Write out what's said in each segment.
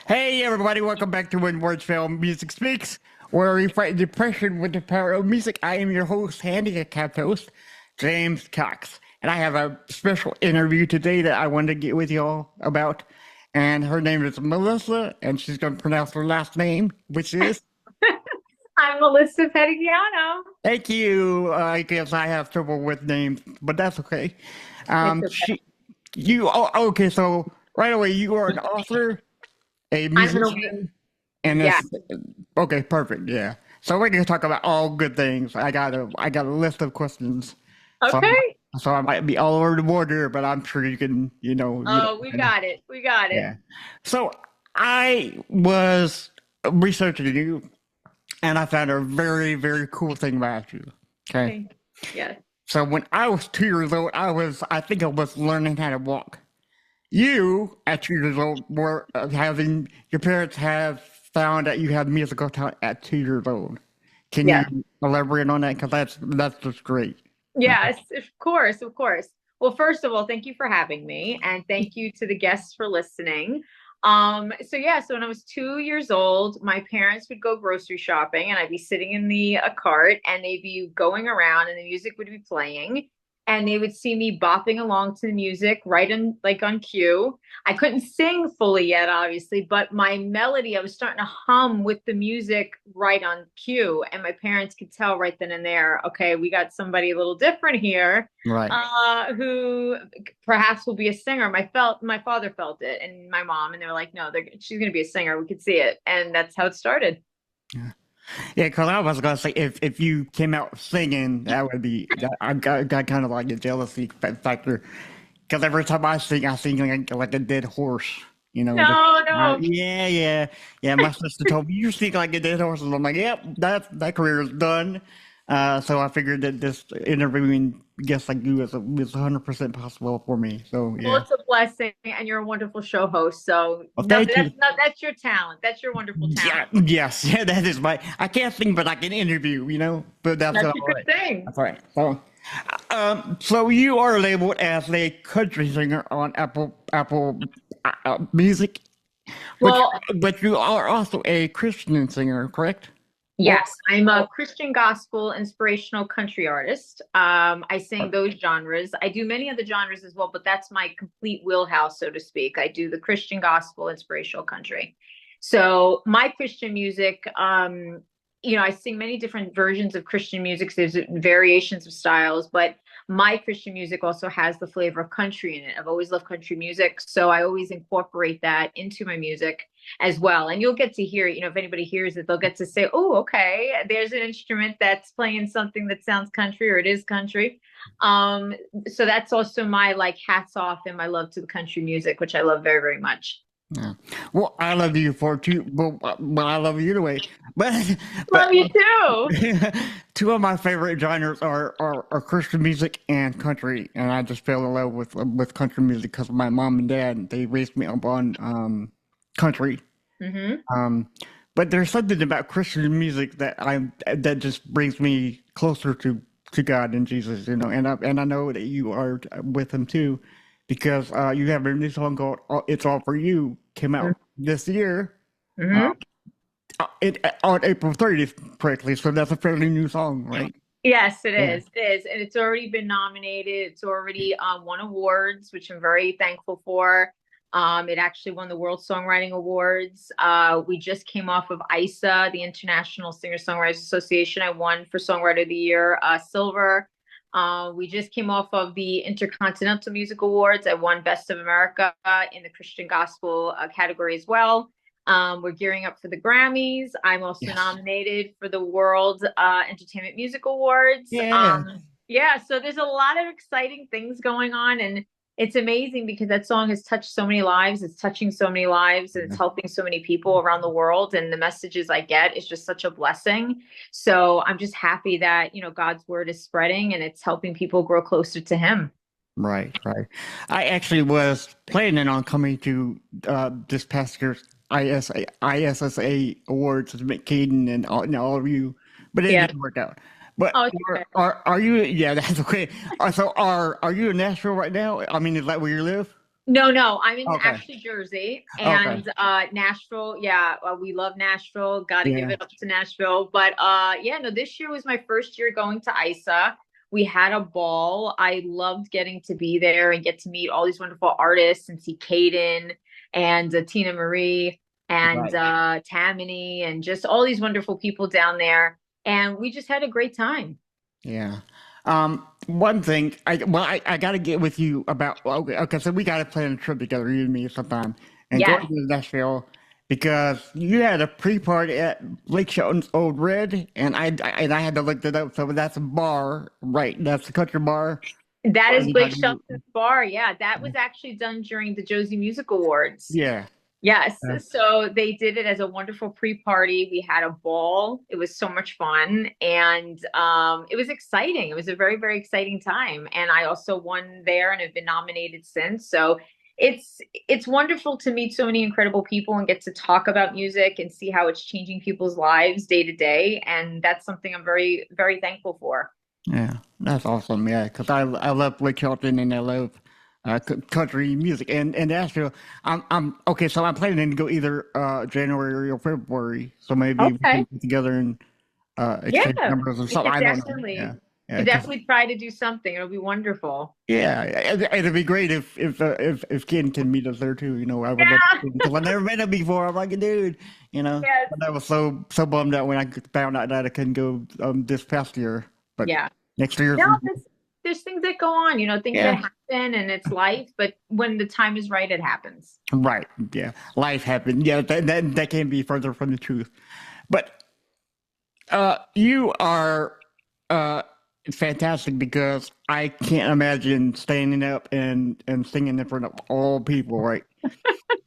Hey everybody, welcome back to When Words Fail, Music Speaks, where we fight depression with the power of music. I am your host, handicapped host, James Cox, and I have a special interview today that I wanted to get with y'all about. And her name is Melissa, and she's going to pronounce her last name, which is, I'm Melissa Pettignano. thank you. I guess I have trouble with names, but that's okay. It's okay. She, you, oh, okay, so right away, you are an author, a I'm gonna, musician, and yeah. it's okay, perfect, yeah. So we're gonna talk about all good things. I got a list of questions. So Okay. I might be all over the border, but I'm sure you can, you don't Oh, we mind. got it. We got it. Yeah. So I was researching you and I found a very, very cool thing about you. Okay. Thank you. Yes. So when I was 2 years old, I think I was learning how to walk. You, at 2 years old, were having your parents have found that you have musical talent at 2 years old. Can you Yes. elaborate on that? Because that's just great. Yes, of course, of course. Well, first of all, thank you for having me, and thank you to the guests for listening. So when I was 2 years old, my parents would go grocery shopping, and I'd be sitting in the cart, and they'd be going around, and the music would be playing, and they would see me bopping along to the music right on like on cue. I couldn't sing fully yet, obviously, but my melody, I was starting to hum with the music right on cue. And my parents could tell right then and there, okay, we got somebody a little different here, Right. who perhaps will be a singer. My father felt it, and my mom, and they were like, no, she's going to be a singer. We could see it. And that's how it started. Yeah. Yeah, because I was gonna say if you came out singing, that would be I got kind of like a jealousy factor. Because every time I sing like a dead horse. You know, just No, no. yeah, yeah, yeah. My sister told me you sing like a dead horse, and I'm like, yep, that career is done. So I figured that this interviewing guests like you is 100% possible for me. So Well, yeah. it's a blessing, and you're a wonderful show host. So Well, no, thank you. that's your talent. That's your wonderful talent. Yeah, yes, yeah, that is my. I can't sing, but I can interview. But that's That's all a good right. thing. That's all right. So you are labeled as a country singer on Apple Music, but Well, but you are also a Christian singer, correct? Or yes, I'm a Christian gospel inspirational country artist. I sing those genres. I do many other genres as well, but that's my complete wheelhouse, so to speak. I do the Christian gospel inspirational country. So my Christian music, I sing many different versions of Christian music. So there's variations of styles, but my Christian music also has the flavor of country in it. I've always loved country music, so I always incorporate that into my music as well. And you'll get to hear, if anybody hears it, they'll get to say, oh, okay, there's an instrument that's playing something that sounds country or it is country. Um, so that's also my like hats off and my love to the country music, which I love very, very much. yeah. Well, I love you for two, but I love you anyway. But Love but you too. two of my favorite genres are Christian music and country, and I just fell in love with country music because my mom and dad they raised me up on country. Hmm. Um, but there's something about Christian music that just brings me closer to God and Jesus, and I know that you are with him too, because you have a new song called "It's All for You" came out this year, uh, Hmm. on April 30th, correctly. So that's a fairly new song, right? Yes, it Yeah. is. It is. And it's already been nominated. It's already won awards, which I'm very thankful for. It actually won the World Songwriting Awards. We just came off of ISA, the International Singer-Songwriters Association. I won for Songwriter of the Year, silver. We just came off of the Intercontinental Music Awards. I won Best of America in the Christian Gospel category as well. We're gearing up for the Grammys. I'm also Yes. nominated for the World Entertainment Music Awards. Yeah. Yeah, so there's a lot of exciting things going on, and it's amazing because that song has touched so many lives. It's touching so many lives, and it's helping so many people around the world. And the messages I get is just such a blessing. So I'm just happy that, God's word is spreading and it's helping people grow closer to Him. Right, right. I actually was planning on coming to this past year's ISSA awards with Mick Caden and all of you, but it Yeah. didn't work out. But Oh, it's okay. are you? Yeah, that's okay. So are you in Nashville right now? I mean, is that where you live? No, no, I'm in Okay. actually Jersey Okay. and Nashville. Yeah, we love Nashville. Got to give Yeah. it up to Nashville. But yeah, no, this year was my first year going to ISA. We had a ball. I loved getting to be there and get to meet all these wonderful artists and see Kaden and Tina Marie and Right. Tammany and just all these wonderful people down there. And we just had a great time. Yeah. One thing I got to get with you about. Okay, so we got to plan a trip together, you and me, sometime, and go to Yes. Nashville because you had a pre-party at Lake Shelton's Old Red, and I had to look that up. So that's a bar, right? That's a country bar That for is Blake anybody. Shelton's bar. Yeah, that was actually done during the Josie Music Awards. Yeah. Yes, Uh, so they did it as a wonderful pre-party. We had a ball. It was so much fun, and it was exciting. It was a very, very exciting time. And I also won there and have been nominated since. So it's wonderful to meet so many incredible people and get to talk about music and see how it's changing people's lives day to day. And that's something I'm very, very thankful for. yeah, that's awesome. Yeah, because I love Blake Shelton and I love country music and Nashville. I'm okay. So I'm planning to go either January or February. So maybe we can Okay. get together and exchange Yeah, numbers or we something. could I don't know. definitely, Yeah, we yeah, could because definitely try to do something. It'll be wonderful. yeah, it'd be great if Ken can meet us there too. You know, I would love Yeah. to because I never met him before. I'm like, dude, you know, Yes. but I was so bummed out when I found out that I couldn't go this past year. But Yeah. next year, No, there's things that go on, things that yeah. happen and it's life, but when the time is right, it happens. Right. Yeah. Life happened. Yeah. That can be further from the truth. But you are uh, fantastic because I can't imagine standing up and singing in front of all people, right?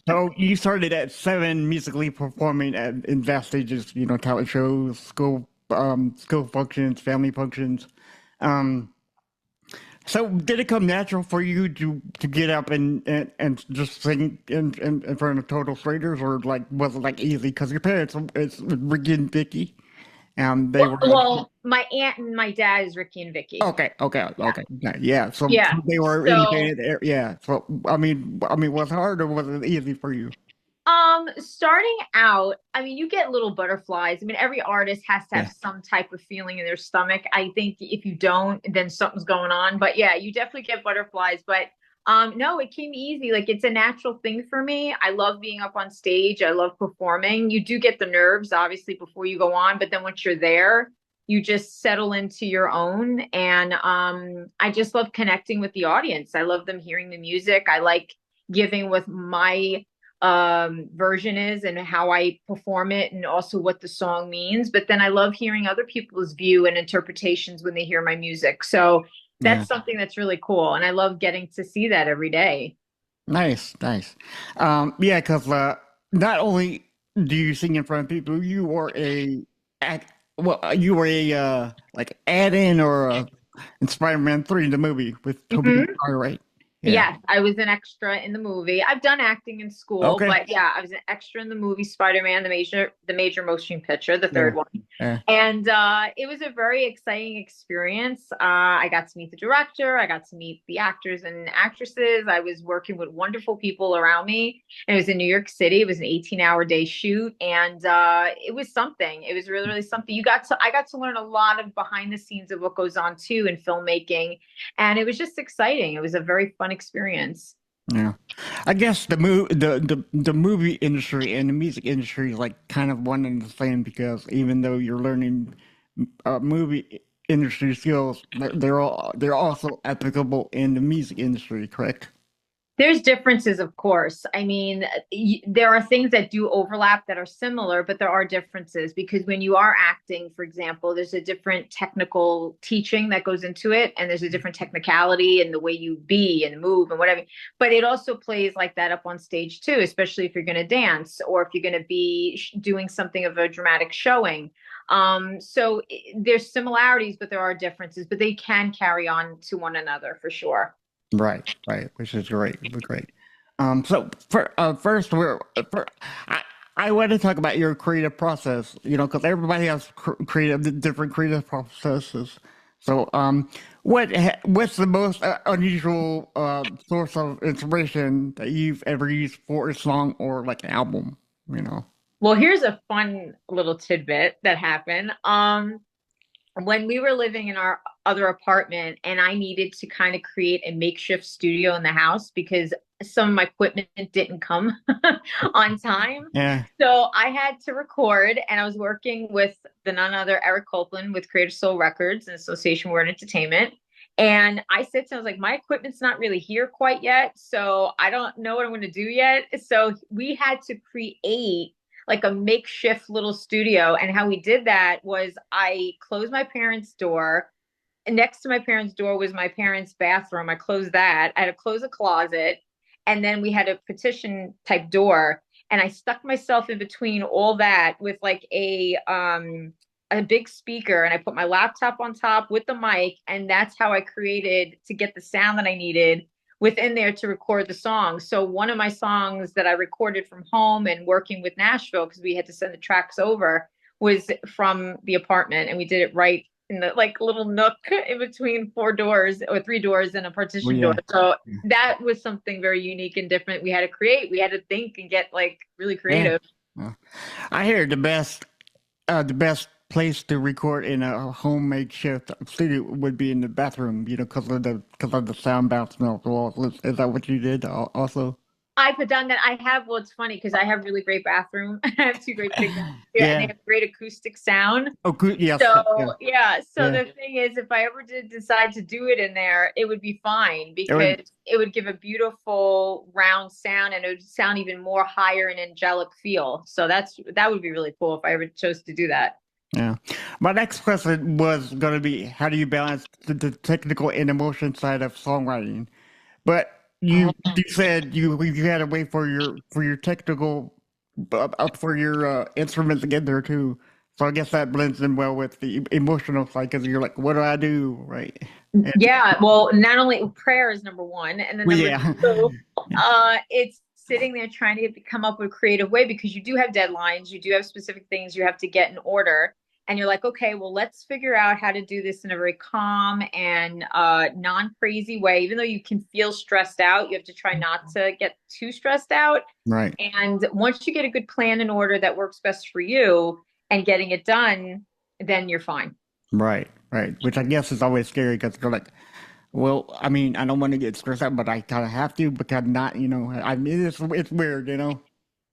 So you started at 7, musically performing in vast stages, talent shows, school functions, family functions. Um, So did it come natural for you to get up and just sing in front of total strangers, or like was it like easy? Because your parents, it's Ricky and Vicky, and they Well, were like, well, my aunt and my dad is Ricky and Vicky. Yeah. okay, yeah. So Yeah. they were in the So band, yeah. So I mean, was it hard or was it easy for you? Starting out, I mean, you get little butterflies. I mean, every artist has to have Yeah, some type of feeling in their stomach. I think if you don't, then something's going on. But yeah, you definitely get butterflies. But no, it came easy. Like it's a natural thing for me. I love being up on stage. I love performing. You do get the nerves, obviously, before you go on, but then once you're there, you just settle into your own. And I just love connecting with the audience. I love them hearing the music. I like giving with my version is and how I perform it and also what the song means. But then I love hearing other people's view and interpretations when they hear my music. So yeah, that's something that's really cool. And I love getting to see that every day. nice, nice. Yeah, because not only do you sing in front of people, you were you were a like add-in or in Spider-Man 3, the movie with Tobey Mhm. Maguire, right? Yeah. Yes, I was an extra in the movie. I've done acting in school, Okay. but yeah, I was an extra in the movie Spider-Man, the major motion picture, the Yeah. third one. Yeah. And it was a very exciting experience. I got to meet the director, I got to meet the actors and actresses. I was working with wonderful people around me. And it was in New York City. It was an 18-hour day shoot, and it was something. It was really, really something. I got to learn a lot of behind the scenes of what goes on too in filmmaking, and it was just exciting. It was a very fun experience. Yeah. I guess the movie industry and the music industry is like kind of one and the same because even though you're learning movie industry skills, they're also applicable in the music industry, correct? There's differences, of course. I mean, there are things that do overlap that are similar, but there are differences because when you are acting, for example, there's a different technical teaching that goes into it, and there's a different technicality in the way you be and move and whatever. But it also plays like that up on stage too, especially if you're going to dance or if you're going to be doing something of a dramatic showing. So there's similarities, but there are differences, but they can carry on to one another for sure. Right, right, which is great. First, I, I want to talk about your creative process, because everybody has different creative processes. So, what's the most unusual source of inspiration that you've ever used for a song or like an album? You know. Well, here's a fun little tidbit that happened. When we were living in our other apartment and I needed to kind of create a makeshift studio in the house because some of my equipment didn't come on time. Yeah. So I had to record and I was working with the none other Eric Copeland with Creative Soul Records and Association Word Entertainment. And I said to him, I was like, my equipment's not really here quite yet. So I don't know what I'm going to do yet. So we had to create like a makeshift little studio. And how we did that was I closed my parents' door. And next to my parents' door was my parents' bathroom. I closed that. I had to close a closet. And then we had a partition type door. And I stuck myself in between all that with like a big speaker and I put my laptop on top with the mic. And that's how I created to get the sound that I needed within there to record the song. So one of my songs that I recorded from home and working with Nashville, because we had to send the tracks over, was from the apartment. And we did it right in the like little nook in between four doors or three doors and a Well, partition door. yeah. So that was something very unique and different. We had to create, we had to think and get like really Yeah. creative. Well, I hear the best place to record in a home makeshift studio would be in the bathroom, you know, because of the sound bouncing off the walls. Is that what you did also? I've done that. I have, well, it's funny because I have really great bathroom. I have two great big bathrooms here and they Yeah. have great acoustic sound. Oh, good. Yes. Yeah. So yeah, so Yeah. the thing is, if I ever did decide to do it in there, it would be fine It would, because it would give a beautiful round sound and it would sound even more higher and angelic feel. So that would be really cool if I ever chose to do that. yeah. My next question was going to be, how do you balance the technical and emotion side of songwriting? But you said you had to wait for your technical up for your instruments to get there too. So I guess that blends in well with the emotional side because you're like, what do I do, right? And, Yeah, well, not only prayer is number one, and then well, number yeah, two, it's sitting there trying to come up with a creative way because you do have deadlines, you do have specific things you have to get in order, and you're like, okay, well, let's figure out how to do this in a very calm and non-crazy way. Even though you can feel stressed out, you have to try not to get too stressed out. right, And once you get a good plan in order that works best for you and getting it done, then you're fine. right. Which I guess is always scary because you're like, well, I mean, I don't want to get stressed out, but I kind of have to because not, you know, I mean, it's weird, you know.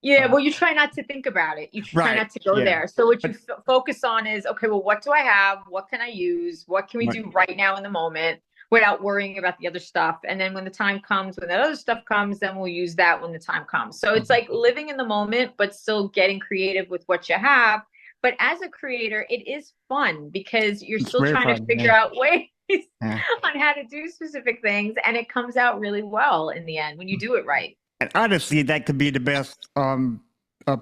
Yeah, well, you try not to think about it. You try Right, not to go yeah, there. So what you but focus on is, okay, well, what do I have? What can I use? What can we right, do right now in the moment without worrying about the other stuff? And then when the time comes, when that other stuff comes, then we'll use that when the time comes. So it's like living in the moment, but still getting creative with what you have. But as a creator, it is fun because you're it's still very trying to fun, figure yeah, out ways yeah. on how to do specific things. And it comes out really well in the end when you do it right. And honestly, that could be the best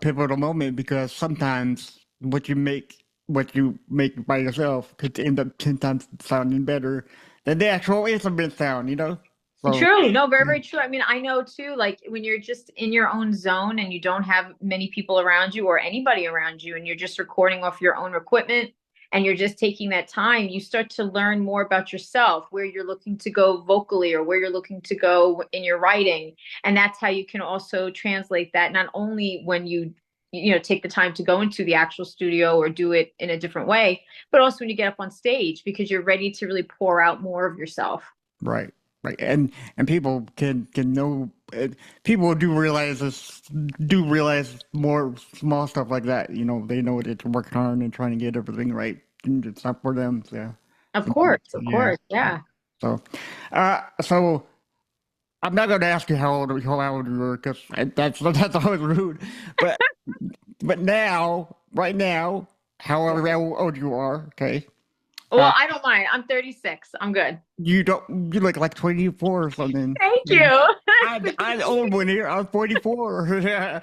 pivotal moment because sometimes what you make by yourself could end up 10 times sounding better than the actual instrument sound, you know? So True. No, very, yeah, very true. I mean, I know too, like when you're just in your own zone and you don't have many people around you or anybody around you, and you're just recording off your own equipment and you're just taking that time, you start to learn more about yourself, where you're looking to go vocally or where you're looking to go in your writing. And that's how you can also translate that not only when you take the time to go into the actual studio or do it in a different way, but also when you get up on stage because you're ready to really pour out more of yourself. right, right. And people can know people do realize more small stuff like that, you know, they know that you're working hard and trying to get everything right. And it's not for them, so yeah. Of So, course, of yeah. course. Yeah. So so I'm not going to ask you how old you were because that's always rude. But now, right now, however old you are, okay, Well, uh, I don't mind. I'm 36. I'm good. you look like 24 or something. Thank You know, you. I'm the old one here. I'm 44. Yeah.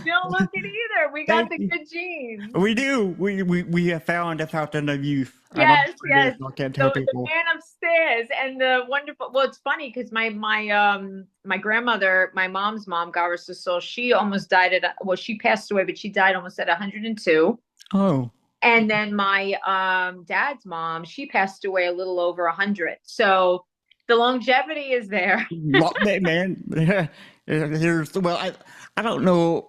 You don't look it either. We got Thank the you. good genes. We do. We have found a fountain of youth. I don't know Yes, what it is. yes. I can't tell The people. man upstairs and the wonderful. Well, it's funny because my grandmother, my mom's mom, God rest her soul, she almost died at well, she passed away, but she died almost at 102. Oh. And then my dad's mom, she passed away a little over 100. So the longevity is there. Man. Here's well, I don't know.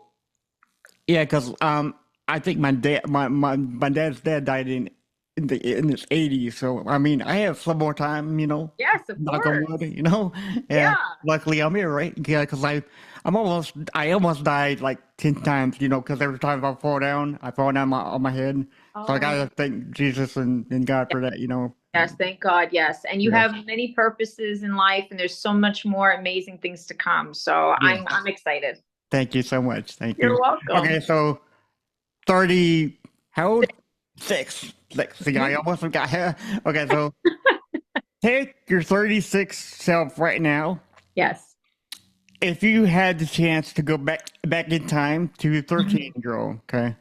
Yeah, because I think my dad's dad died in his 80s. So I mean, I have some more time. Yes, of Knock on course. wood. Yeah. Yeah. Luckily, I'm here, right? Yeah, because I almost died like 10 times. Because every time I fall down on my head. So I Oh, gotta thank Jesus and God for that. yes, thank God. Yes. And you Yes. have many purposes in life and there's so much more amazing things to come. So Yeah. I'm excited. Thank you so much. Thank you. You're welcome. Okay, so 30, how old? Six. Six. See, I Mhm. almost forgot. Okay, so take your 36 self right now. Yes. If you had the chance to go back in time to 13-year-old, okay?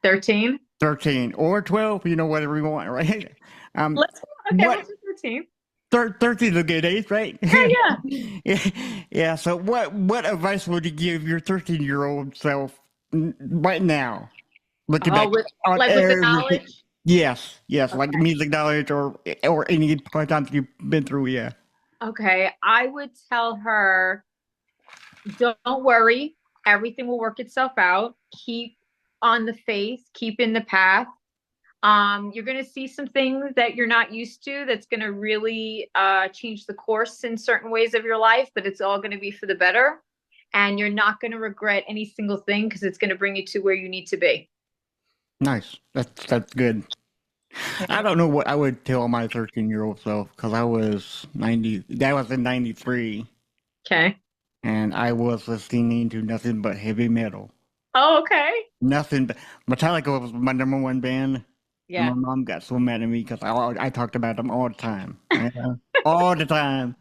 13. 13 or 12, whatever you want, right? Um, Let's okay, what we'll do 13. 13 is a good age, right? Yeah, yeah. Yeah, yeah. So what advice would you give your 13-year-old self right now? Looking Oh, back with on like with the everything. knowledge. Yes, like Okay. music knowledge or any hard times you've been through. Yeah, Okay. I would tell her, don't worry. Everything will work itself out. Keep on the faith, keep in the path. You're going to see some things that you're not used to that's going to really change the course in certain ways of your life, but it's all going to be for the better. And you're not going to regret any single thing because it's going to bring you to where you need to be. nice. That's good. I Yeah. don't know what I would tell my 13-year-old self because I was 90. That was in '93, Okay. and I was listening to nothing but heavy metal. Oh, okay. Nothing but Metallica was my number one band, and my Yeah. mom got so mad at me because I talked about them all the time. Yeah, all the time.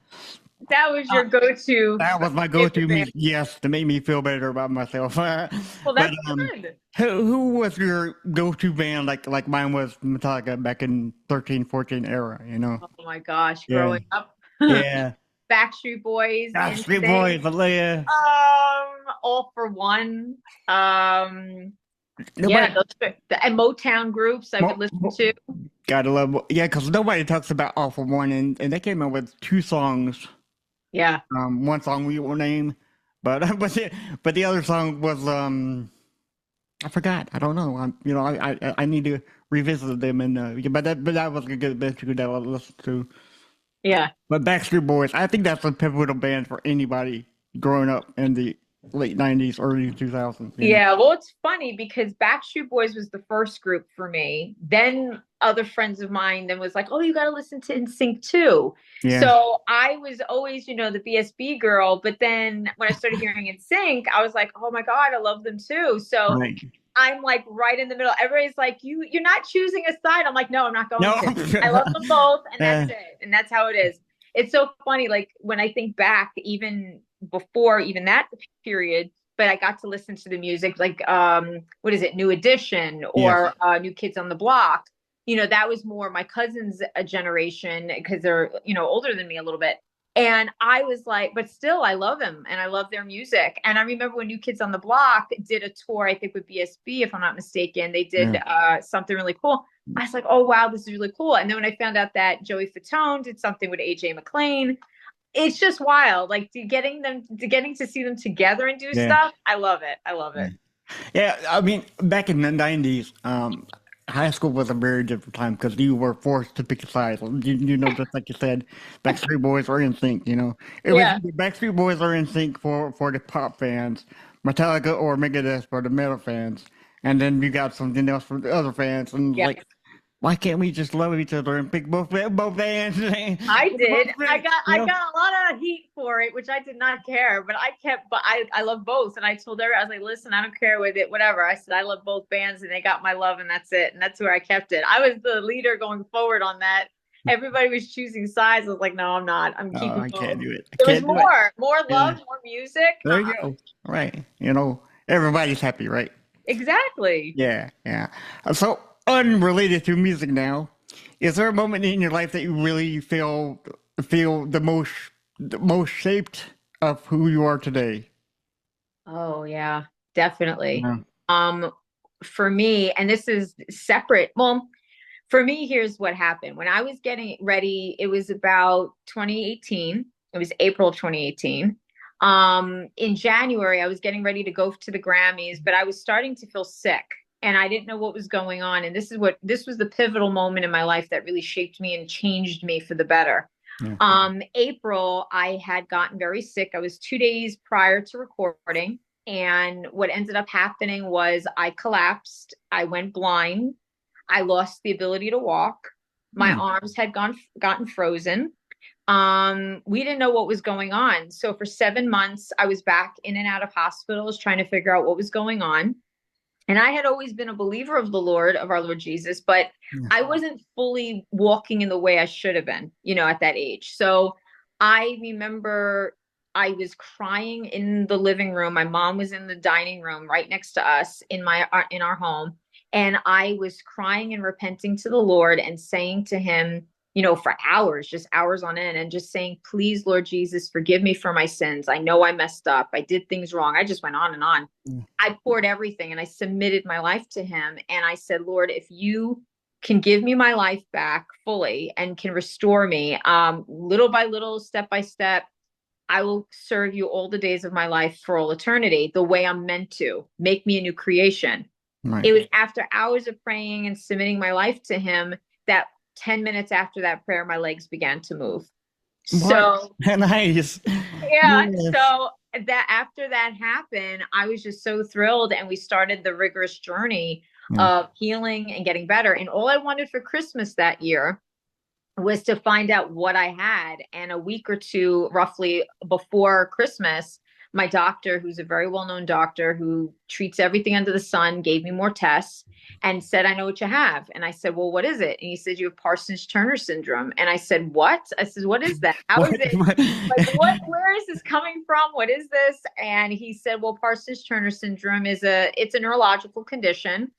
That was your go-to That was my favorite go-to band. music, yes, to make me feel better about myself. Well, But that's good. who was your go-to band like mine was Metallica back in 13, 14 era? Oh my gosh, Yeah, growing up. yeah. Backstreet Boys, Street NSYNC, Boys, Aaliyah. All for One. Yeah, Nobody, and Motown groups I would mo, listen mo, to. gotta love, yeah, because nobody talks about All for One, and they came up with two songs. Yeah. One song we won't name, but but the other song was I forgot. I don't know. I need to revisit them and but that was a good band that I listened to. Yeah. But Backstreet Boys, I think that's a pivotal band for anybody growing up in the late '90s, early 2000s. Yeah, well, it's funny because Backstreet Boys was the first group for me. Then other friends of mine then was like, "Oh, you got to listen to NSYNC too." Yeah, So I was always, the BSB girl. But then when I started hearing NSYNC, I was like, "Oh my God, I love them too." So right. I'm like right in the middle. Everybody's like, you're not choosing a side. I'm like, no, I'm not going No, to. I love them both, and that's uh, it. And that's how it is. It's so funny, like when I think back, even before even that period, but I got to listen to the music, like what is it, New Edition yes, or New Kids on the Block. That was more my cousin's generation because they're, older than me a little bit. And I was like, but still, I love them and I love their music. And I remember when New Kids on the Block did a tour, I think with BSB, if I'm not mistaken, they did yeah, something really cool. I was like, oh, wow, this is really cool. And then when I found out that Joey Fatone did something with AJ McLean, it's just wild. Like getting to see them together and do yeah. stuff. I love it. I love Yeah. it. Yeah, I mean, back in the '90s, high school was a very different time because you were forced to pick a side. Just like you said, Backstreet Boys or NSYNC. It was Yeah. either Backstreet Boys or NSYNC for the pop fans, Metallica or Megadeth for the metal fans, and then you got something else for the other fans. And Yeah. like, why can't we just love each other and pick both bands? I did. Both I bands, got I got a lot of heat for it, which I did not care, but I love both. And I told her, I was like, listen, I don't care with it, whatever. I said I love both bands and they got my love and that's it. And that's where I kept it. I was the leader going forward on that. Everybody was choosing sides. I was like, no, I'm not. I'm Oh, keeping I can't both. do it. I There was can't do it. more Yeah. love, more music. There you go. Right. Everybody's happy, right? Exactly. Yeah, yeah. So, unrelated to music now, is there a moment in your life that you really feel the most shaped of who you are today? Oh yeah, definitely. Yeah. Um, for me, and this is separate. Well, for me, here's what happened. When I was getting ready, it was about 2018. It was April 2018. In January, I was getting ready to go to the Grammys, but I was starting to feel sick and I didn't know what was going on. And this was the pivotal moment in my life that really shaped me and changed me for the better. Yeah. April, I had gotten very sick. I was 2 days prior to recording. And what ended up happening was I collapsed. I went blind. I lost the ability to walk. My arms had gotten frozen. We didn't know what was going on. So for 7 months, I was back in and out of hospitals trying to figure out what was going on. And I had always been a believer of the Lord, of our Lord Jesus, but I wasn't fully walking in the way I should have been, at that age. So I remember I was crying in the living room. My mom was in the dining room right next to us in our home. And I was crying and repenting to the Lord and saying to him, for hours, just hours on end, and just saying, please, Lord Jesus, forgive me for my sins. I know I messed up. I did things wrong. I just went on and on. I poured everything and I submitted my life to him. And I said, Lord, if you can give me my life back fully and can restore me, little by little, step by step, I will serve you all the days of my life for all eternity, the way I'm meant to. Make me a new creation. Right. It was after hours of praying and submitting my life to him that 10 minutes after that prayer, my legs began to move. So nice. yeah. Yes. So that after that happened, I was just so thrilled. And we started the rigorous journey of healing and getting better. And all I wanted for Christmas that year was to find out what I had. And a week or two roughly before Christmas, my doctor, who's a very well-known doctor who treats everything under the sun, gave me more tests and said, I know what you have. And I said, well, what is it? And he said, you have Parsons-Turner syndrome. And I said, what? I said, what is that? How is it? Where is this coming from? What is this? And he said, well, Parsons-Turner syndrome it's a neurological condition.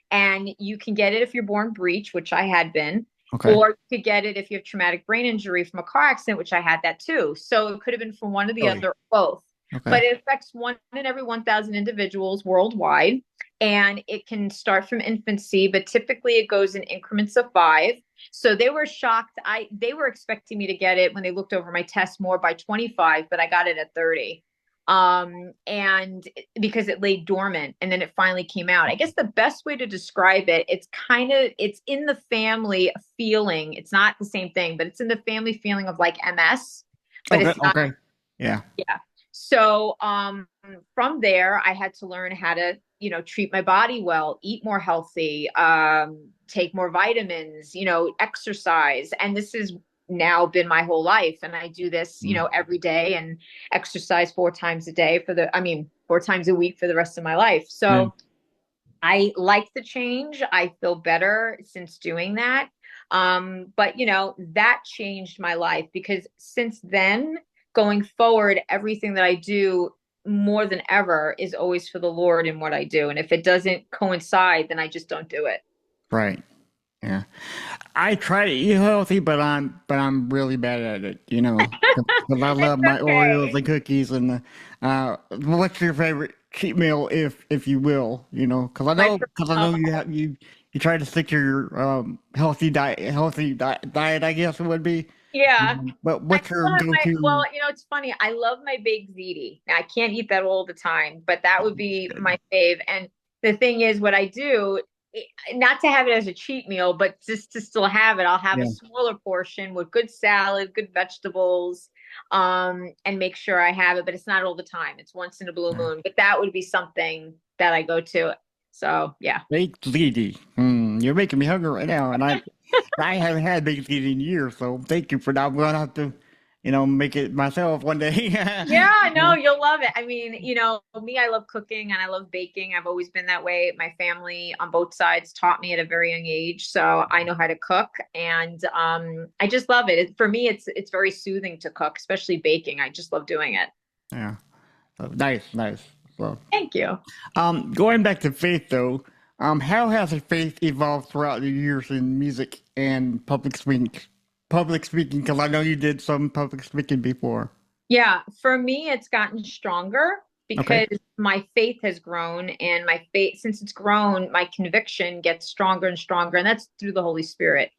And you can get it if you're born breech, which I had been. Okay. Or you could get it if you have traumatic brain injury from a car accident, which I had that too. So it could have been from one or the other, or both. Okay. But it affects 1 in every 1,000 individuals worldwide. And it can start from infancy, but typically it goes in increments of 5. So they were shocked. They were expecting me to get it when they looked over my test more by 25, but I got it at 30. And because it lay dormant and then it finally came out. I guess the best way to describe it, it's in the family feeling. It's not the same thing, but it's in the family feeling of like MS, but it's not. Okay. Yeah. Yeah. So, from there, I had to learn how to, treat my body well, eat more healthy, take more vitamins, exercise. And this has now been my whole life. And I do this, every day and exercise 4 times a day 4 times a week for the rest of my life. So I like the change. I feel better since doing that. But that changed my life because since then, going forward, everything that I do more than ever is always for the Lord in what I do. And if it doesn't coincide, then I just don't do it. Right. Yeah. I try to eat healthy, but I'm really bad at it, 'cause I love my Oreos and cookies and what's your favorite cheat meal if you will, because I know you try to stick to your healthy diet, I guess it would be. Yeah. But what's your go-to? Well, it's funny. I love my baked ziti. Now, I can't eat that all the time, but that would be my fave. And the thing is, what I do, not to have it as a cheat meal, but just to still have it, I'll have a smaller portion with good salad, good vegetables, and make sure I have it. But it's not all the time. It's once in a blue moon. But that would be something that I go to. So, yeah. Baked ziti. You're making me hungry right now, and I haven't had baked ziti in years, so thank you for that. I'm gonna have to, make it myself one day. Yeah, no, you'll love it. I mean, me, I love cooking and I love baking. I've always been that way. My family on both sides taught me at a very young age, so I know how to cook, and I just love it. For me, it's very soothing to cook, especially baking. I just love doing it. Yeah, nice. So, thank you. Going back to faith, though, how has the faith evolved throughout the years in music and public speaking? Because I know you did some public speaking before. Yeah, for me, it's gotten stronger. Okay. because my faith has grown, and my faith, since it's grown, my conviction gets stronger and stronger, and that's through the Holy Spirit.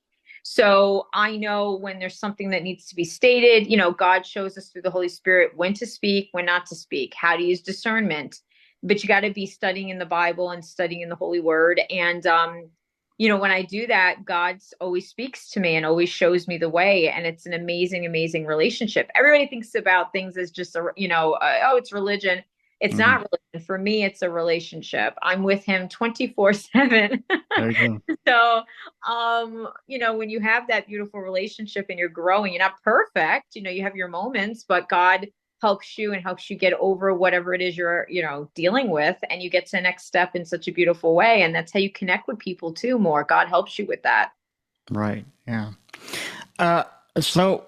So I know when there's something that needs to be stated, God shows us through the Holy Spirit when to speak, when not to speak, how to use discernment. But you got to be studying in the Bible and studying in the Holy Word. And, when I do that, God always speaks to me and always shows me the way. And it's an amazing, amazing relationship. Everybody thinks about things as just oh, it's religion. It's Mhm. not religion. For me, it's a relationship. I'm with him 24/7. There you go. So, when you have that beautiful relationship and you're growing, you're not perfect, you have your moments, but God helps you and helps you get over whatever it is you're, dealing with, and you get to the next step in such a beautiful way. And that's how you connect with people too more. God helps you with that. Right. Yeah. Uh, so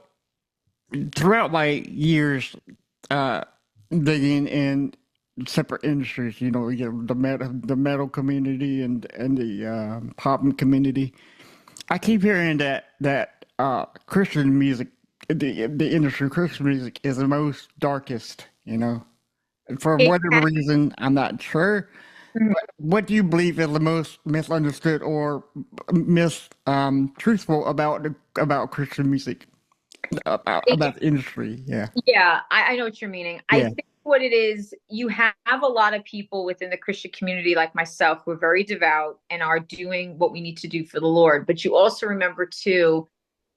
throughout my years, uh, digging in separate industries, the metal community and the pop community, I keep hearing that Christian music, the industry of Christian music is the most darkest. For It whatever reason, I'm not sure. But what do you believe is the most misunderstood or mis truthful about Christian music, about the industry? Yeah, Yeah, I know what you're meaning. I yeah, think what it is, you have a lot of people within the Christian community, like myself, who are very devout and are doing what we need to do for the Lord. But you also remember, too,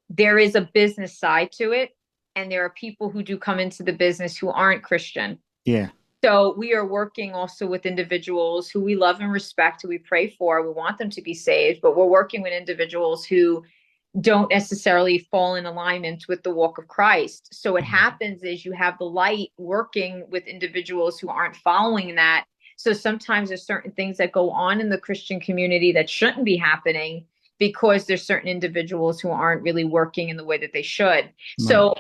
there is a business side to it. And there are people who do come into the business who aren't Christian. yeah. So we are working also with individuals who we love and respect, who we pray for. We want them to be saved, but we're working with individuals who don't necessarily fall in alignment with the walk of Christ. So what happens is you have the light working with individuals who aren't following that. So sometimes there's certain things that go on in the Christian community that shouldn't be happening because there's certain individuals who aren't really working in the way that they should. Right. So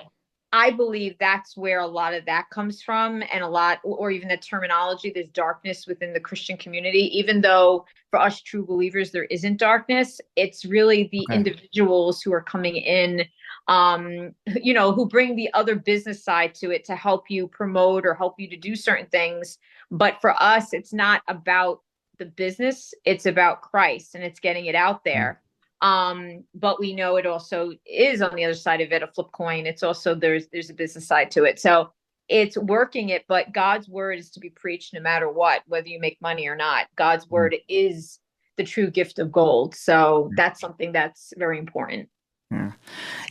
I believe that's where a lot of that comes from, and a lot, or even the terminology, there's darkness within the Christian community, even though for us true believers, there isn't darkness. It's really the Okay. individuals who are coming in, who bring the other business side to it to help you promote or help you to do certain things. But for us, it's not about the business, it's about Christ, and it's getting it out there. But we know it also is, on the other side of it, a flip coin. It's also, there's a business side to it. So it's working it, but God's word is to be preached no matter what, whether you make money or not. God's Mm. word is the true gift of gold. So that's something that's very important. Yeah,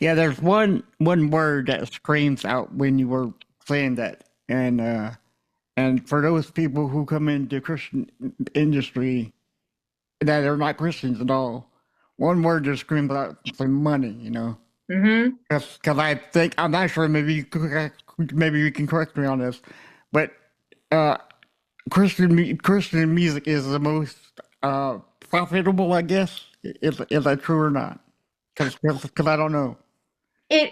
yeah. There's one word that screams out when you were saying that, and for those people who come into Christian industry that are not Christians at all, one word just screams out for money. Hmm. Because I think I'm not sure. Maybe you can correct me on this, but uh, Christian music is the most profitable, I guess. Is that true or not? Because I don't know.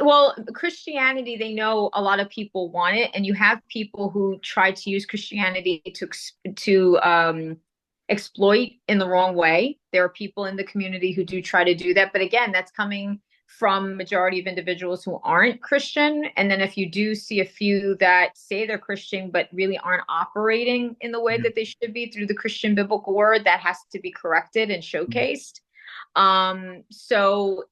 Well, Christianity, they know a lot of people want it, and you have people who try to use Christianity to exploit in the wrong way. There are people in the community who do try to do that, but again, that's coming from majority of individuals who aren't Christian. And then if you do see a few that say they're Christian but really aren't operating in the way that they should be through the Christian biblical word, that has to be corrected and showcased. So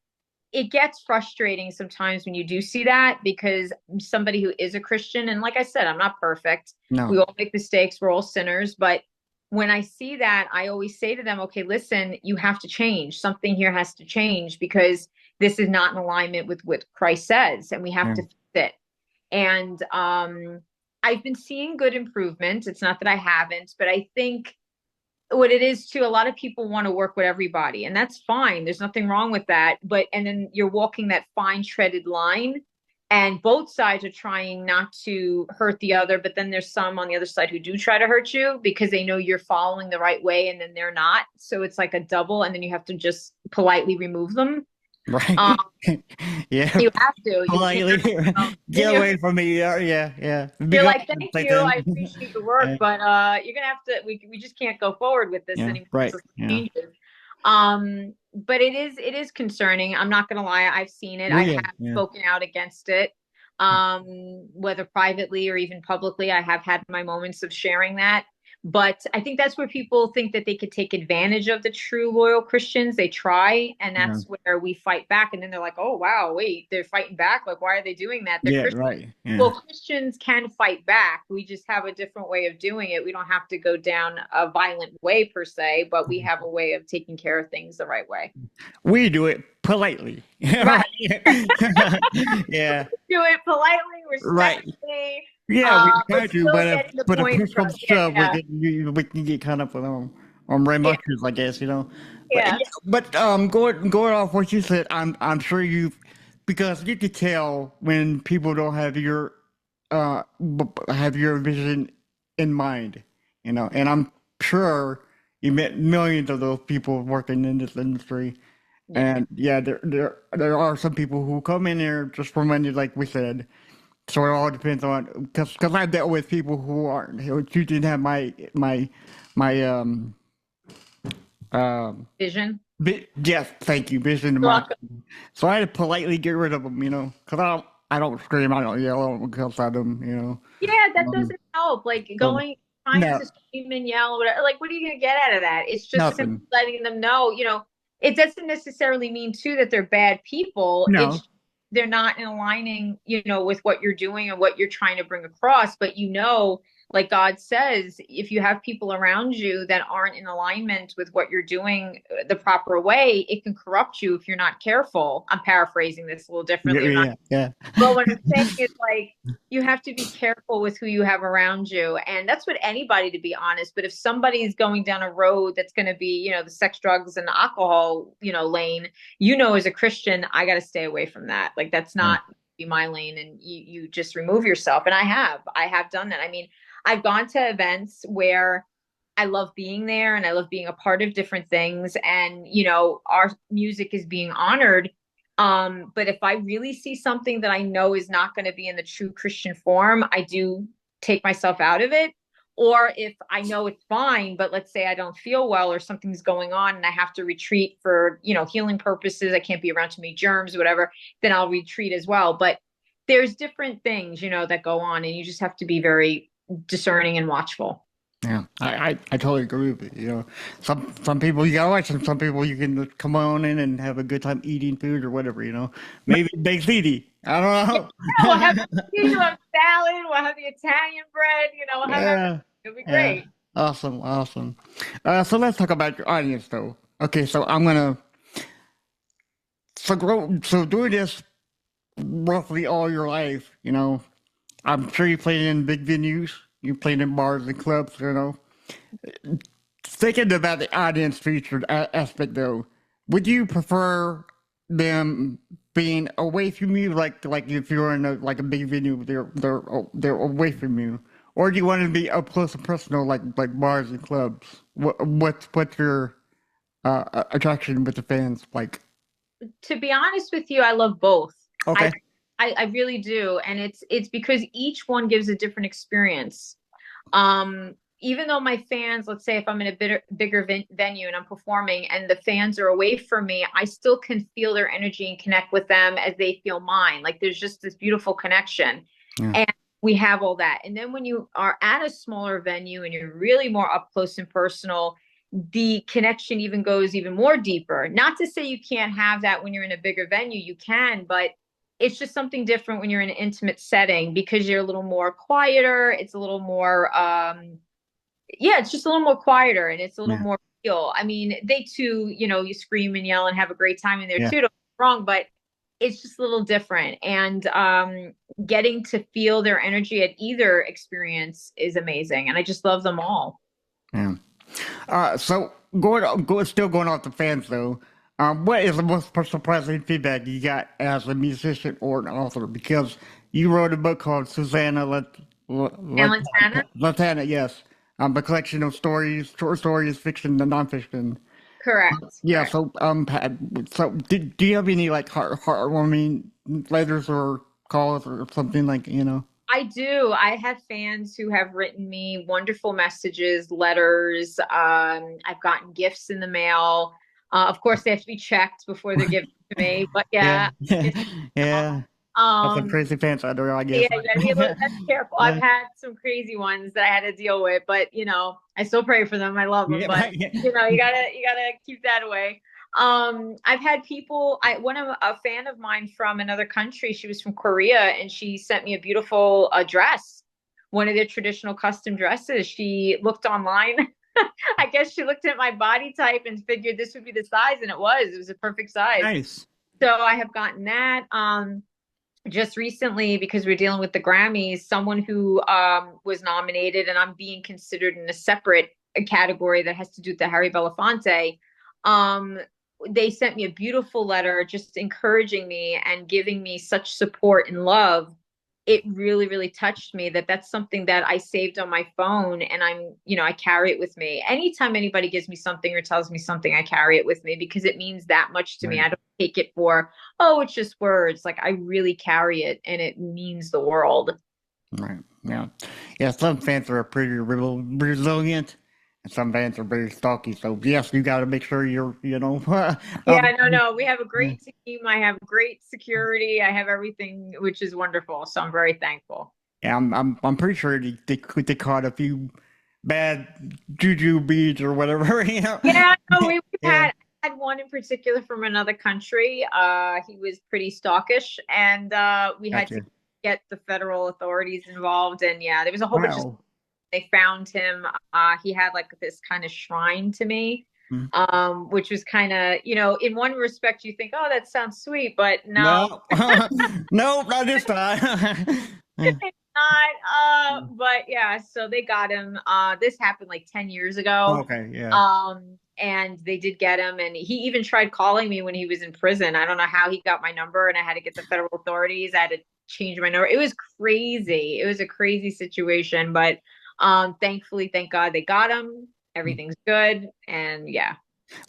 it gets frustrating sometimes when you do see that, because somebody who is a Christian, and like I said, I'm not perfect. No. We all make mistakes. We're all sinners. But when I see that, I always say to them, okay, listen, you have to change. Something here has to change, because this is not in alignment with what Christ says, and we have Yeah. to fix it. And I've been seeing good improvement. It's not that I haven't, but I think what it is too, a lot of people want to work with everybody, and that's fine. There's nothing wrong with that. But and then you're walking that fine treaded line, and both sides are trying not to hurt the other, but then there's some on the other side who do try to hurt you because they know you're following the right way, and then they're not. So it's like a double, and then you have to just politely remove them. Right. um Yeah. you have to, you Politely can't, get away from me. Yeah. Yeah. Yeah. you're Because like, thank like you, then. I appreciate the work, but you're gonna have to, we just can't go forward with this Yeah. anymore. Right. So some Yeah. changes. But it is concerning. I'm not gonna lie, I've seen it. Well, I yeah. have Yeah. spoken out against it. whether privately or even publicly. I have had my moments of sharing that. But I think that's where people think that they could take advantage of the true loyal Christians. They try, and Yeah. that's where we fight back. And then they're like, oh, wow, wait, they're fighting back. Like, why are they doing that? They're Yeah. Christians. Right. Yeah. Well, Christians can fight back. We just have a different way of doing it. We don't have to go down a violent way per se, but we have a way of taking care of things the right way. We do it politely. Right. Right. Yeah. Do it politely, Right. respectfully, Yeah, we try but to, still getting the but if point push across. comes to Yeah, shove, yeah, we can get caught up on our yeah, emotions, I guess, you know. But yeah. yeah, but going off what you said, I'm sure you've because you could tell when people don't have your vision in mind, you know. And I'm sure you met millions of those people working in this industry. Yeah. And yeah, there are some people who come in there just for money, like we said. So it all depends on because I've dealt with people who aren't who didn't have my um yes, thank you, vision in You're mind. welcome. So I had to politely get rid of them, you know, because I don't scream, I don't yell, I don't cuss at them, you know. Yeah, that Um, doesn't help. Like so trying no, to scream and yell, whatever. Like, what are you gonna get out of that? It's just simply nothing. letting them know, it doesn't necessarily mean too that they're bad people. No, It's they're not in aligning, with what you're doing and what you're trying to bring across. But like God says, if you have people around you that aren't in alignment with what you're doing the proper way, it can corrupt you if you're not careful. I'm paraphrasing this a little yeah, differently. I'm not yeah, yeah, but what I'm saying is like you have to be careful with who you have around you. And that's what anybody, to be honest. But if somebody is going down a road that's going to be, the sex, drugs, and alcohol, lane, as a Christian, I got to stay away from that. Like that's yeah, not be my lane. And you just remove yourself. And I have done that. I mean, I've gone to events where I love being there and I love being a part of different things. And, our music is being honored, but if I really see something that I know is not going to be in the true Christian form, I do take myself out of it. Or if I know it's fine, but let's say I don't feel well or something's going on and I have to retreat for, healing purposes, I can't be around too many germs, whatever, then I'll retreat as well. But there's different things, that go on, and you just have to be very discerning and watchful. yeah. I totally agree with you. You know, some people you gotta watch, and some people you can just come on in and have a good time eating food or whatever. You know, maybe big ziti. I don't Yeah, we'll have know. we'll have salad, we'll have the Italian bread, we'll have everything. Yeah, It'll be yeah. great. Awesome, awesome. So let's talk about your audience, though. Okay, so I'm gonna so doing this roughly all your life. You know, I'm sure you played in big venues. You played in bars and clubs. You know, thinking about the audience featured aspect, though, would you prefer them being away from you, like if you're in a big venue, they're away from you, or do you want to be up close and personal, like bars and clubs? What's your attraction with the fans like? To be honest with you, I love both. I Okay. I really do, and it's because each one gives a different experience. Even though my fans, let's say if I'm in a bigger venue and I'm performing and the fans are away from me, I still can feel their energy and connect with them as they feel mine. Like there's just this beautiful connection. Yeah. And we have all that. And then when you are at a smaller venue and you're really more up close and personal, the connection even goes even more deeper. Not to say you can't have that when you're in a bigger venue, you can, but it's just something different when you're in an intimate setting because you're a little more quieter. It's a little more, yeah, it's just a little more quieter and it's a little Yeah. more real. I mean, they too, you scream and yell and have a great time in there Yeah. too. Don't get me wrong, but it's just a little different. And getting to feel their energy at either experience is amazing. And I just love them all. Yeah. So still going off the fans though. What is the most surprising feedback you got as a musician or an author? Because you wrote a book called Susanna And Lantana, Latana, yes. A collection of stories, short stories, fiction and nonfiction. correct, Yeah. correct. So do you have any like heartwarming letters or calls or something like you know? I do. I have fans who have written me wonderful messages, letters. I've gotten gifts in the mail. Of course, they have to be checked before they're given to me. But Yeah. yeah, it's, Yeah. That's some Um, crazy pants under, I yeah, guess. you gotta be a little extra careful. I've Yeah. had some crazy ones that I had to deal with, but I still pray for them. I love them, Yeah, but right. you gotta keep that away. I've had people. One of a fan of mine from another country. She was from Korea, and she sent me a beautiful dress, one of their traditional custom dresses. She looked online. I guess she looked at my body type and figured this would be the size, and it was. It was a perfect size. Nice. So I have gotten that. Just recently, because we're dealing with the Grammys, someone who was nominated, and I'm being considered in a separate category that has to do with the Harry Belafonte. Um, they sent me a beautiful letter just encouraging me and giving me such support and love. It really, really touched me that that's something that I saved on my phone, and I carry it with me. Anytime anybody gives me something or tells me something, I carry it with me because it means that much to me. Right. I don't take it for, oh, it's just words. Like I really carry it and it means the world. Right. Yeah. Yeah. Some fans are pretty resilient, and some fans are very stalky. So yes, you got to make sure you're, Yeah, no, no. We have a yeah. great team. I have great security. I have everything, which is wonderful. So I'm very thankful. Yeah, I'm pretty sure they caught a few bad juju beads or whatever. Yeah, no, we've Yeah. had one in particular from another country. He was pretty stalkish, and we had to Gotcha. get the federal authorities involved. And yeah, there was a whole bunch of Wow. they found him. He had like this kind of shrine to me, Hmm. which was kind of, in one respect, you think, oh, that sounds sweet, but no, No, no, not this time. it's not. But yeah, so they got him. This happened like 10 years ago. Okay, yeah. And they did get him, and he even tried calling me when he was in prison. I don't know how he got my number, and I had to get the federal authorities. I had to change my number. It was crazy. It was a crazy situation, but thankfully, thank God they got him. Everything's good, and yeah.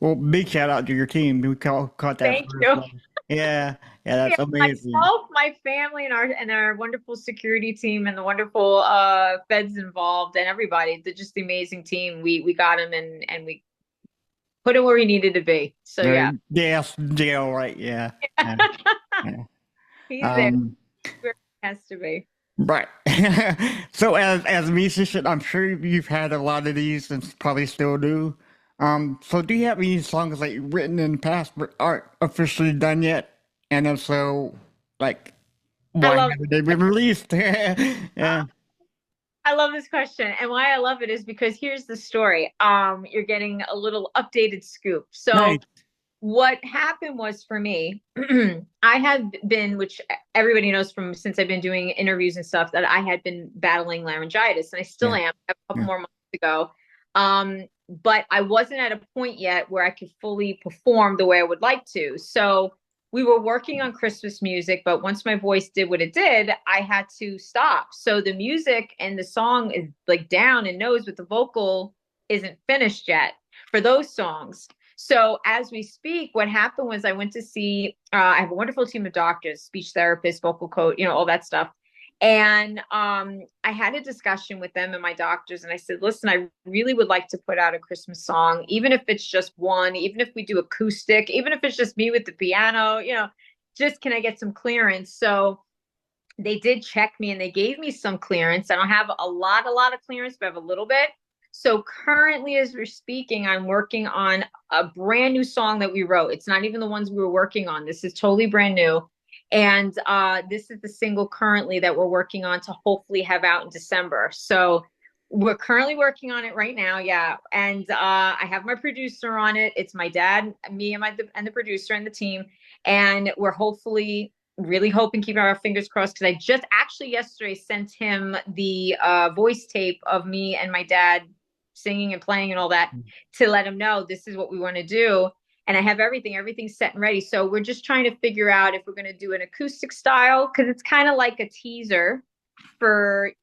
Well, big shout out to your team who caught that Thank first you. one. Yeah, yeah, Yeah, that's amazing. myself, my family, and our wonderful security team, and the wonderful feds involved, and everybody. They're just the amazing team. We got him, and we put him where he needed to be. So yeah, Yes, jail, right? Yeah, yeah, yeah. he's there Um, where he has to be. right. So as a musician, I'm sure you've had a lot of these and probably still do. So do you have any songs like written in the past but aren't officially done yet? And if so, like I why love haven't they been released? Yeah. I love this question. And why I love it is because here's the story. You're getting a little updated scoop. So Nice. what happened was for me, I had been, which everybody knows from since I've been doing interviews and stuff, that I had been battling laryngitis, and I still Yeah. am. I have a couple Yeah. more months to go. But I wasn't at a point yet where I could fully perform the way I would like to. So we were working on Christmas music, but once my voice did what it did, I had to stop. So the music and the song is like down and knows, but the vocal isn't finished yet for those songs. So as we speak, what happened was I went to see, I have a wonderful team of doctors, speech therapists, vocal coach, all that stuff. And I had a discussion with them and my doctors, and I said, listen, I really would like to put out a Christmas song, even if it's just one, even if we do acoustic, even if it's just me with the piano, just can I get some clearance? So they did check me and they gave me some clearance. I don't have a lot of clearance, but I have a little bit. So currently, as we're speaking, I'm working on a brand new song that we wrote. It's not even the ones we were working on. This is totally brand new. And this is the single currently that we're working on to hopefully have out in December. So we're currently working on it right now. Yeah. And I have my producer on it. It's my dad, me, and the producer and the team. And we're hopefully really hoping, keeping our fingers crossed, because I just actually yesterday sent him the voice tape of me and my dad singing and playing and all that to let him know this is what we want to do. And I have everything's set and ready. So we're just trying to figure out if we're going to do an acoustic style, because it's kind of like a teaser we're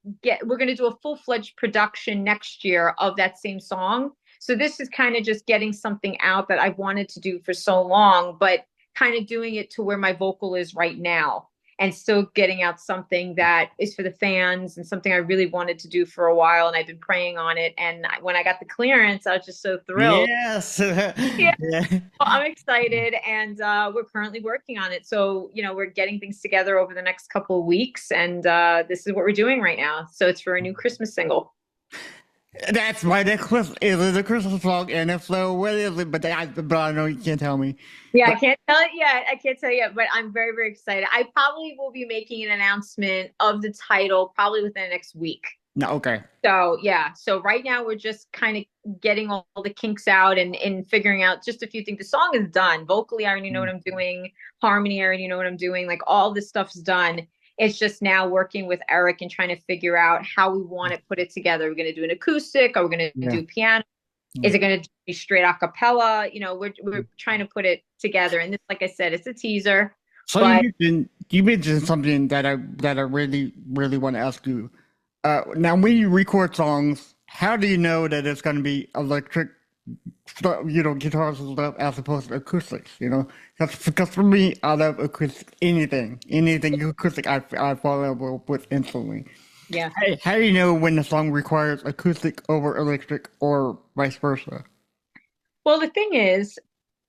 going to do a full-fledged production next year of that same song. So this is kind of just getting something out that I've wanted to do for so long, but kind of doing it to where my vocal is right now. and still getting out something that is for the fans and something I really wanted to do for a while. And I've been praying on it. And when I got the clearance, I was just so thrilled. Yes. Yeah, Yeah. I'm excited, and we're currently working on it. So, we're getting things together over the next couple of weeks, and this is what we're doing right now. So it's for a new Christmas single. That's my next question. Is it a Christmas song? And if so, what is it? But I know you can't tell me. Yeah, I But can't tell it yet. I can't tell you yet, but I'm very, very excited. I probably will be making an announcement of the title probably within the next week. no, okay. So yeah, so right now we're just kind of getting all the kinks out and figuring out just a few things. The song is done. Vocally, I already know what I'm doing. Harmony, I already know what I'm doing. Like all this stuff's done. It's just now working with Eric and trying to figure out how we want to put it together. We're going to do an acoustic. Are we going to Yeah. do piano? Is it going to be straight a cappella? We're trying to put it together. And this, like I said, it's a teaser. So But you mentioned something that I really really want to ask you. Now, when you record songs, how do you know that it's going to be electric, guitars and stuff, as opposed to acoustics? Because for me, I love acoustic. Anything acoustic, I fall in love with instantly. yeah. How do you know when the song requires acoustic over electric, or vice versa? Well, the thing is,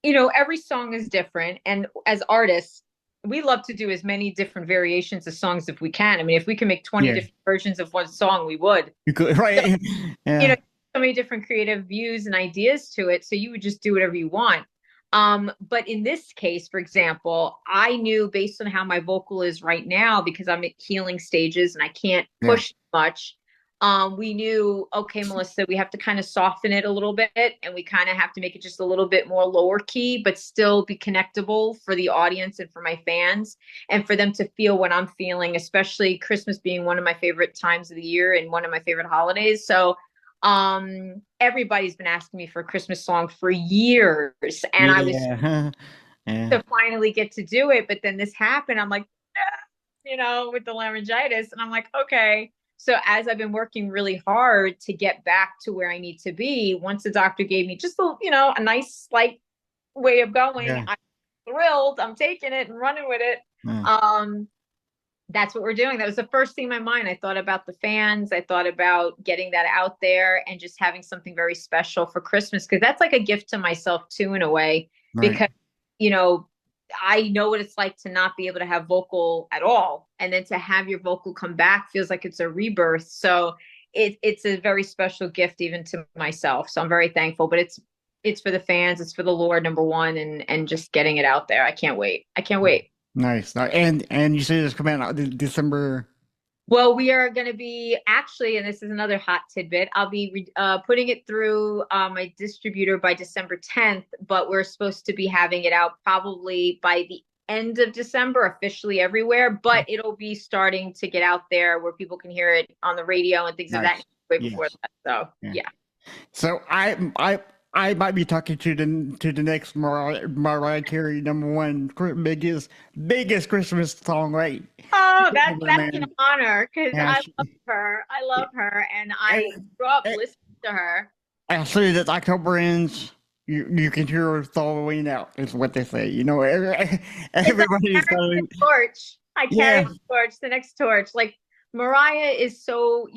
every song is different. And as artists, we love to do as many different variations of songs if we can. I mean, if we can make 20 Yeah, different versions of one song, we would. you could, So, right? you Yeah, know, so many different creative views and ideas to it. So you would just do whatever you want. But in this case, for example, I knew based on how my vocal is right now, because I'm at healing stages and I can't yeah, push much. We knew, okay, Melissa, we have to kind of soften it a little bit, and we kind of have to make it just a little bit more lower key, but still be connectable for the audience and for my fans, and for them to feel what I'm feeling, especially Christmas being one of my favorite times of the year and one of my favorite holidays. So everybody's been asking me for a Christmas song for years, and I was yeah, yeah. to finally get to do it, but then this happened. I'm like, with the laryngitis, and I'm like, okay. So as I've been working really hard to get back to where I need to be, once the doctor gave me just a nice slight way of going, Yeah. I'm thrilled. I'm taking it and running with it. Yeah. That's what we're doing. That was the first thing in my mind. I thought about the fans. I thought about getting that out there and just having something very special for Christmas, because that's like a gift to myself too, in a way, Right. because, I know what it's like to not be able to have vocal at all. And then to have your vocal come back feels like it's a rebirth. So it's a very special gift even to myself. So I'm very thankful, but it's for the fans. It's for the Lord, number one, and just getting it out there. I can't wait. I can't wait. Nice. And you say this coming out December. Well, we are going to be actually, and this is another hot tidbit, I'll be putting it through my distributor by December 10th, but we're supposed to be having it out probably by the end of December, officially everywhere, but it'll be starting to get out there where people can hear it on the radio and things of that Nice. way before Yes. that. So, Yeah. yeah. So I might be talking to the next Mariah Carey #1 biggest Christmas song, right? Oh, that's an Man. honor, because Yeah, I love her. I love her, and I grew up and, listening to her. as soon as October ends, you can hear her following out, is what they say. It's like Everybody's carrying going, the torch. I carry yeah, the torch, the next torch. Like Mariah is so,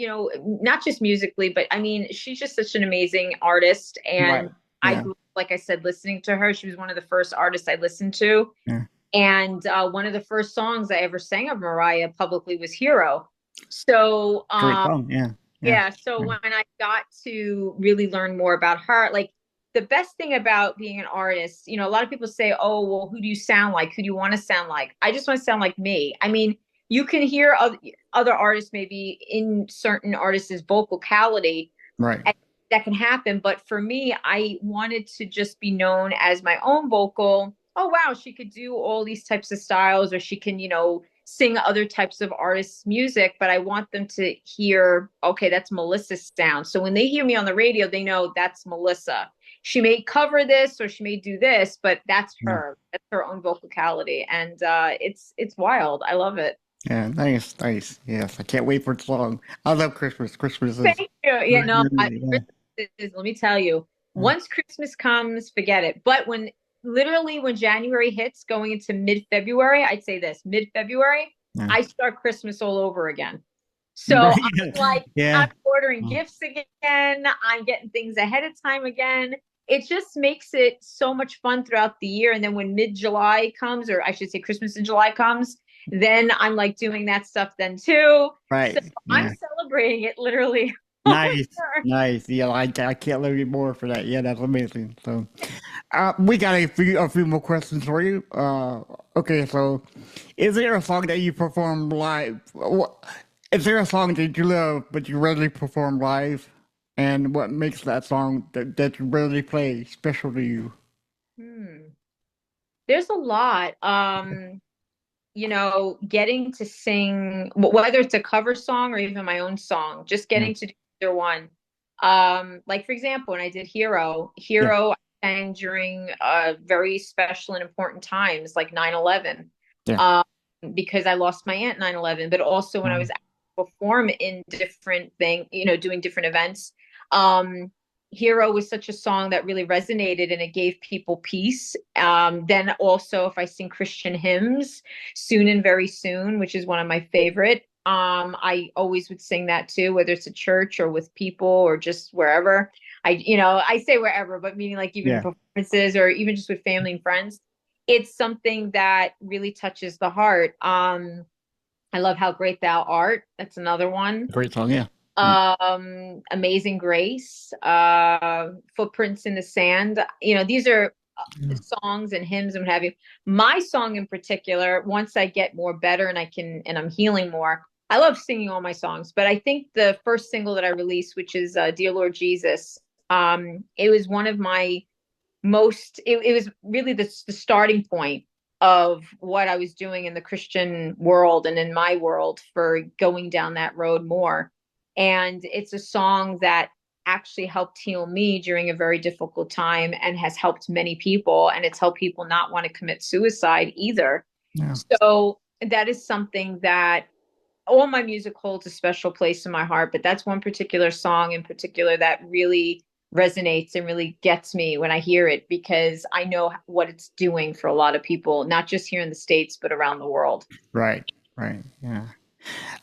not just musically, but I mean, she's just such an amazing artist. right, And I yeah, grew up, like I said, listening to her. She was one of the first artists I listened to. yeah. And one of the first songs I ever sang of Mariah publicly was Hero. So, Great song, yeah, yeah, yeah. So yeah, when I got to really learn more about her, like the best thing about being an artist, a lot of people say, oh, well, who do you sound like? Who do you want to sound like? I just want to sound like me. I mean, you can hear other artists maybe in certain artists' vocality, right, and that can happen. But for me, I wanted to just be known as my own vocal. Oh, wow, she could do all these types of styles, or she can, sing other types of artists' music, but I want them to hear, okay, that's Melissa's sound. So when they hear me on the radio, they know that's Melissa. She may cover this or she may do this, but that's yeah, her. That's her own vocality. And it's wild. I love it. yeah, nice, nice. Yes, I can't wait for the song. I love Christmas. Christmas is Thank you. Yeah, no, really, yeah, let me tell you, yeah, once Christmas comes, forget it. But when January hits going into mid-February, I'd say this, mid-February, Yeah. I start Christmas all over again. So Right. I'm like, I'm Yeah. ordering gifts again. I'm getting things ahead of time again. It just makes it so much fun throughout the year. And then when mid-July comes, or I should say Christmas in July comes, then I'm like doing that stuff then too. So Right. I'm Yeah. celebrating it literally all Nice. year. Nice. Yeah, I can't love you more for that. Yeah, that's amazing. So, we got a few more questions for you. Okay, so is there a song that you perform live? Is there a song that you love but you rarely perform live? And what makes that song that you rarely play special to you? Hmm. There's a lot. Getting to sing, whether it's a cover song or even my own song, just Yeah. getting to do either one. Like for example, when I did Yeah. Hero I sang during very special and important times like 9/11, Yeah. um, because I lost my aunt 9/11, but also when I was Um, asked to perform in different doing different events. Um, Hero was such a song that really resonated and it gave people peace. Then also, if I sing Christian hymns, Soon and Very Soon, which is one of my favorite, I always would sing that too, whether it's at church or with people or just wherever. I say wherever, but meaning like even yeah. performances or even just with family and friends. It's something that really touches the heart. I love How Great Thou Art. That's another one. Great song. Yeah. Yeah. Amazing Grace, Footprints in the Sand. These are songs and hymns and what have you. My song in particular, once I get more better and I'm healing more, I love singing all my songs, but I think the first single that I released, which is Dear Lord Jesus, it was one of my it was really the starting point of what I was doing in the Christian world and in my world for going down that road more. And it's a song that actually helped heal me during a very difficult time and has helped many people. And it's helped people not want to commit suicide either. Yeah. So that is something that all my music holds a special place in my heart, but that's one particular song in particular that really resonates and really gets me when I hear it because I know what it's doing for a lot of people, not just here in the States, but around the world. Right. Right. Yeah.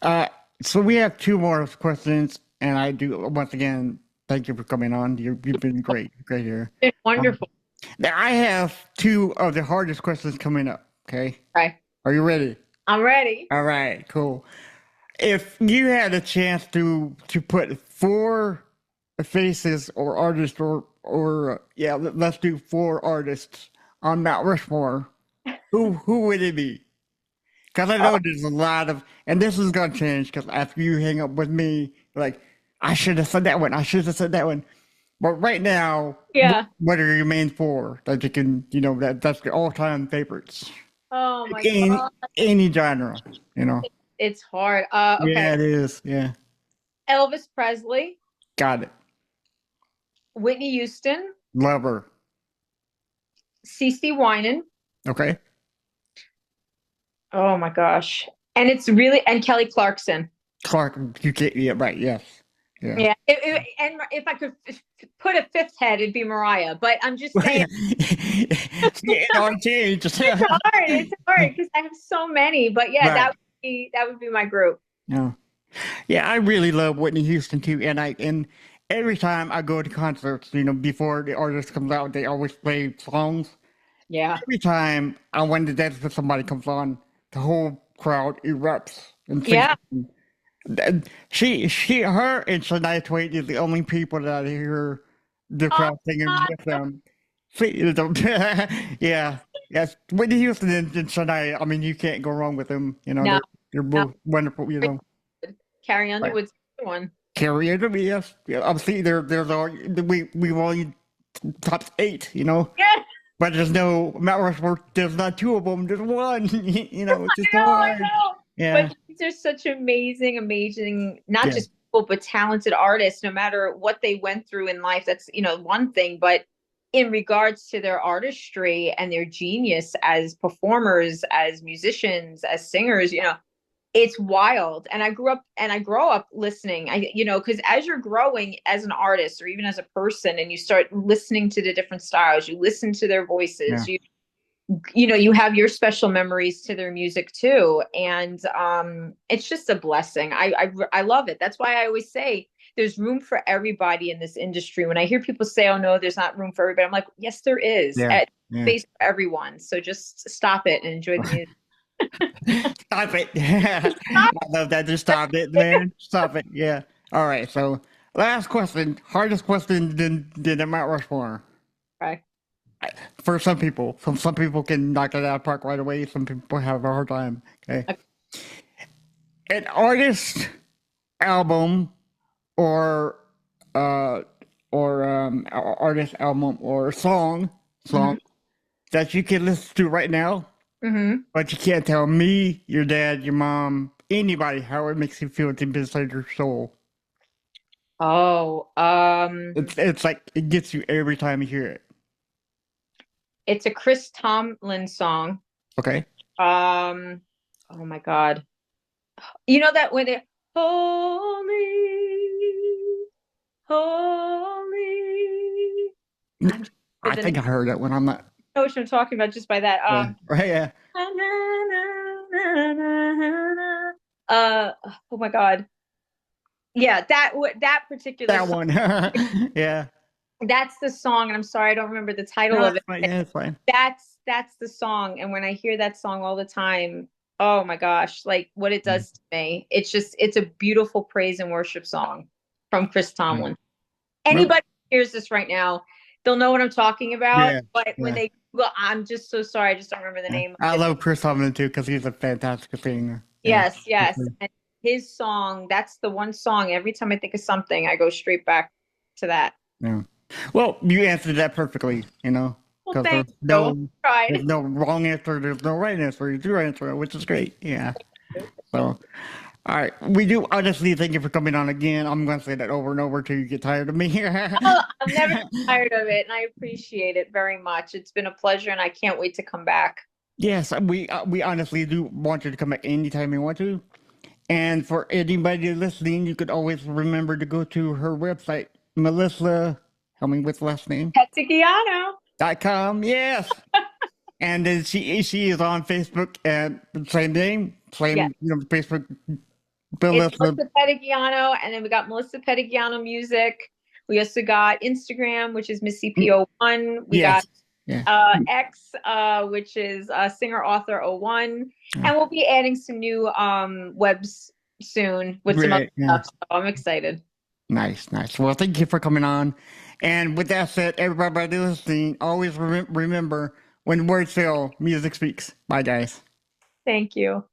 Uh, so we have two more questions, and I do once again thank you for coming on. You've been great here. It's Um, wonderful. now I have two of the hardest questions coming up. Okay, Okay. are you ready? I'm ready. All right, cool. If you had a chance to put four faces or artists or yeah, let's do four artists on Mount Rushmore, who would it be? Because I know there's a lot of, and this is gonna change. Because after you hang up with me, like I should have said that one. I should have said that one. But right now, Yeah. what are your main four that you can, that's your all-time favorites? Oh my Any God. any genre, you know. It's hard. Okay. Yeah, it is. Yeah, Elvis Presley, got it. Whitney Houston, Lover. CeCe Winan. Okay. Oh my gosh. And Kelly Clarkson. Clark. You can't. Yeah. Right. Yes. Yeah. Yeah, and if I could put a fifth head, it'd be Mariah. But I'm just Well, saying, yeah. It all changed. it's hard. It's hard because I have so many. But yeah, Right. that would be my group. Yeah. Yeah, I really love Whitney Houston too, and every time I go to concerts, before the artist comes out, they always play songs. Yeah. Every time I want to dance with somebody comes on, the whole crowd erupts and sings. Yeah. And her and Shania Twain is the only people that I hear the Oh, crowd singing God. with them. Yeah, yes, Whitney Houston and Shania. I mean, you can't go wrong with them. No, They're no. both wonderful. Carrie Right. Underwood's the one. Carrie Underwood, yes. Yeah, obviously there's all we've only top eight, Yeah. but there's no Mount Rushmore. There's not two of them. There's one. It's just so I hard. know. Yeah, But these are such amazing, not yeah, just people, but talented artists, no matter what they went through in life. That's, one thing, but in regards to their artistry and their genius as performers, as musicians, as singers, it's wild. And I grow up listening. Because as you're growing as an artist or even as a person and you start listening to the different styles, you listen to their yeah. voices, you have your special memories to their music too. And it's just a blessing. I love it. That's why I always say there's room for everybody in this industry. When I hear people say, oh no, there's not room for everybody, I'm like, yes, there is. Yeah. At Yeah. space for everyone. So just stop it and enjoy the music. Stop it. I love that. Just stop it, man. Stop it. Yeah. All right. So, last question. Hardest question than the Mount Rushmore. Okay. For some people. Some people can knock it out of the park right away. Some people have a hard time. Okay. Okay. An artist album or uh artist album or song that you can listen to right now, but you can't tell me, your dad, your mom, anybody how it makes you feel deep inside your soul. Oh, It's like it gets you every time you hear it. it's a Chris Tomlin song. Okay. Oh my God. You know that when they holy, holy. I think I heard that one. I'm not. Know what I'm talking about just by that. Yeah. Right. Yeah. Uh, oh my God. Yeah, that particular That song, one. Yeah. that's the song, and I'm sorry I don't remember the title No, of it's it. fine. Yeah, it's fine. That's the song, and when I hear that song all the time, oh my gosh, like what it does to me. It's a beautiful praise and worship song from Chris Tomlin. Anybody who hears this right now, they'll know what I'm talking about. Yeah. But when Yeah. they, well, I'm just so sorry. I just don't remember the Yeah. name of I it. love Chris Tomlin too because he's a fantastic singer. Yeah. Yes, yes. And his song, that's the one song. Every time I think of something, I go straight back to that. Yeah. Well, you answered that perfectly, Well, because thank you. there's Tried. no wrong answer, there's no right answer, it's your answer, which is great. Yeah. So, all right. We do honestly thank you for coming on again. I'm going to say that over and over till you get tired of me. Oh, I'm never tired of it, and I appreciate it very much. It's been a pleasure, and I can't wait to come back. Yes, we honestly do want you to come back anytime you want to. And for anybody listening, you could always remember to go to her website, Melissa, help me with last name, Pettignano. .com. Yes. And then she is on Facebook and same name, same Yes. Facebook. It's Melissa. Melissa Pettignano, and then we got Melissa Pettignano Music. We also got Instagram, which is MissyPO1. We Yes. got Yeah. X, which is Singer Author 01. And we'll be adding some new webs soon with some other Great. Yeah. stuff. So I'm excited. Nice, nice. Well, thank you for coming on. And with that said, everybody listening, always remember when words fail, music speaks. Bye, guys. Thank you.